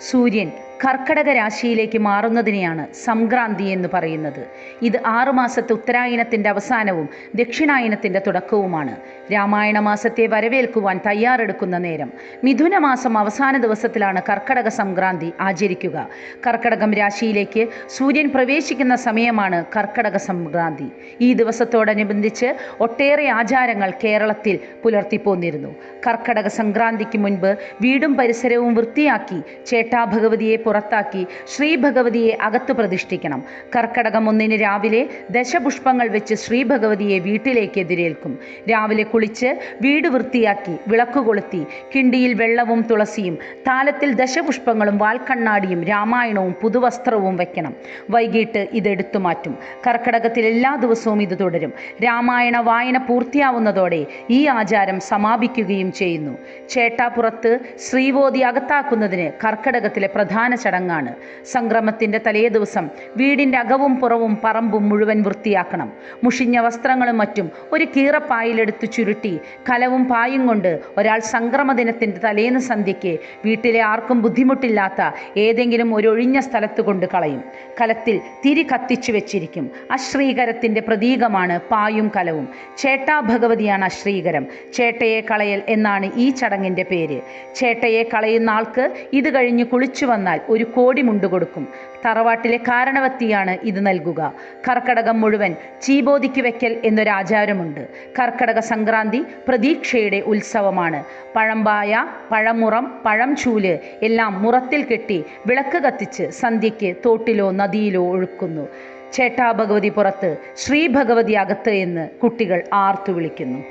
സൂര്യൻ കർക്കടക രാശിയിലേക്ക് മാറുന്നതിനെയാണ് സംക്രാന്തി എന്ന് പറയുന്നത്. ഇത് 6 മാസത്തെ ഉത്തരായനത്തിൻ്റെ അവസാനവും ദക്ഷിണായനത്തിൻ്റെ തുടക്കവുമാണ്. രാമായണ മാസത്തെ വരവേൽക്കുവാൻ തയ്യാറെടുക്കുന്ന നേരം. മിഥുന മാസം അവസാന ദിവസത്തിലാണ് കർക്കടക സംക്രാന്തി ആചരിക്കുക. കർക്കടകം രാശിയിലേക്ക് സൂര്യൻ പ്രവേശിക്കുന്ന സമയമാണ് കർക്കടക സംക്രാന്തി. ഈ ദിവസത്തോടനുബന്ധിച്ച് ഒട്ടേറെ ആചാരങ്ങൾ കേരളത്തിൽ പുലർത്തിപ്പോന്നിരുന്നു. കർക്കടക സംക്രാന്തിക്ക് മുൻപ് വീടും പരിസരവും വൃത്തിയാക്കി ചേട്ടാഭഗവതിയെ പുറത്താക്കി ശ്രീഭഗവതിയെ അകത്ത് പ്രതിഷ്ഠിക്കണം. കർക്കടകം 1 രാവിലെ ദശപുഷ്പങ്ങൾ വെച്ച് ശ്രീഭഗവതിയെ വീട്ടിലേക്ക് എതിരേൽക്കും. രാവിലെ കുളിച്ച് വീട് വൃത്തിയാക്കി വിളക്ക് കൊളുത്തി കിണ്ടിയിൽ വെള്ളവും തുളസിയും താലത്തിൽ ദശപുഷ്പങ്ങളും വാൽക്കണ്ണാടിയും രാമായണവും പുതുവസ്ത്രവും വയ്ക്കണം. വൈകിട്ട് ഇതെടുത്തു മാറ്റും. കർക്കടകത്തിൽ എല്ലാ ദിവസവും ഇത് തുടരും. രാമായണ വായന പൂർത്തിയാവുന്നതോടെ ഈ ആചാരം സമാപിക്കുകയും ചെയ്യുന്നു. ചേട്ടാപ്പുറത്ത് ശ്രീവോതി അകത്താക്കുന്നതിന് കർക്കടകത്തിലെ പ്രധാന ചടങ്ങാണ്. സംക്രമത്തിൻ്റെ തലേ ദിവസം വീടിൻ്റെ അകവും പുറവും പറമ്പും മുഴുവൻ വൃത്തിയാക്കണം. മുഷിഞ്ഞ വസ്ത്രങ്ങളും മറ്റും ഒരു കീറപ്പായിലെടുത്ത് ചുരുട്ടി കലവും പായും കൊണ്ട് ഒരാൾ സംക്രമ ദിനത്തിൻ്റെ തലേന്ന് സന്ധ്യയ്ക്ക് വീട്ടിലെ ആർക്കും ബുദ്ധിമുട്ടില്ലാത്ത ഏതെങ്കിലും ഒരു ഒഴിഞ്ഞ സ്ഥലത്ത് കൊണ്ട് കളയും. കലത്തിൽ തിരി കത്തിച്ചു വെച്ചിരിക്കും. അശ്രീകരത്തിൻ്റെ പ്രതീകമാണ് പായും കലവും. ചേട്ടാ ഭഗവതിയാണ് അശ്രീകരം. ചേട്ടയെ കളയൽ എന്നാണ് ഈ ചടങ്ങിൻ്റെ പേര്. ചേട്ടയെ കളയുന്ന ആൾക്ക് ഇത് കഴിഞ്ഞ് കുളിച്ചു വന്നാൽ ഒരു കോടി മുണ്ട് കൊടുക്കും. തറവാട്ടിലെ കാരണവത്തിയാണ് ഇത് നൽകുക. കർക്കടകം മുഴുവൻ ചീബോതിക്ക് വെക്കൽ എന്നൊരാചാരമുണ്ട്. കർക്കടക സംക്രാന്തി പ്രതീക്ഷയുടെ ഉത്സവമാണ്. പഴമ്പായ, പഴമുറം, പഴംചൂല് എല്ലാം മുറത്തിൽ കെട്ടി വിളക്ക് കത്തിച്ച് സന്ധ്യയ്ക്ക് തോട്ടിലോ നദിയിലോ ഒഴുക്കുന്നു. ചേട്ടാഭഗവതി പുറത്ത്, ശ്രീഭഗവതി അകത്ത് എന്ന് കുട്ടികൾ ആർത്തു വിളിക്കുന്നു.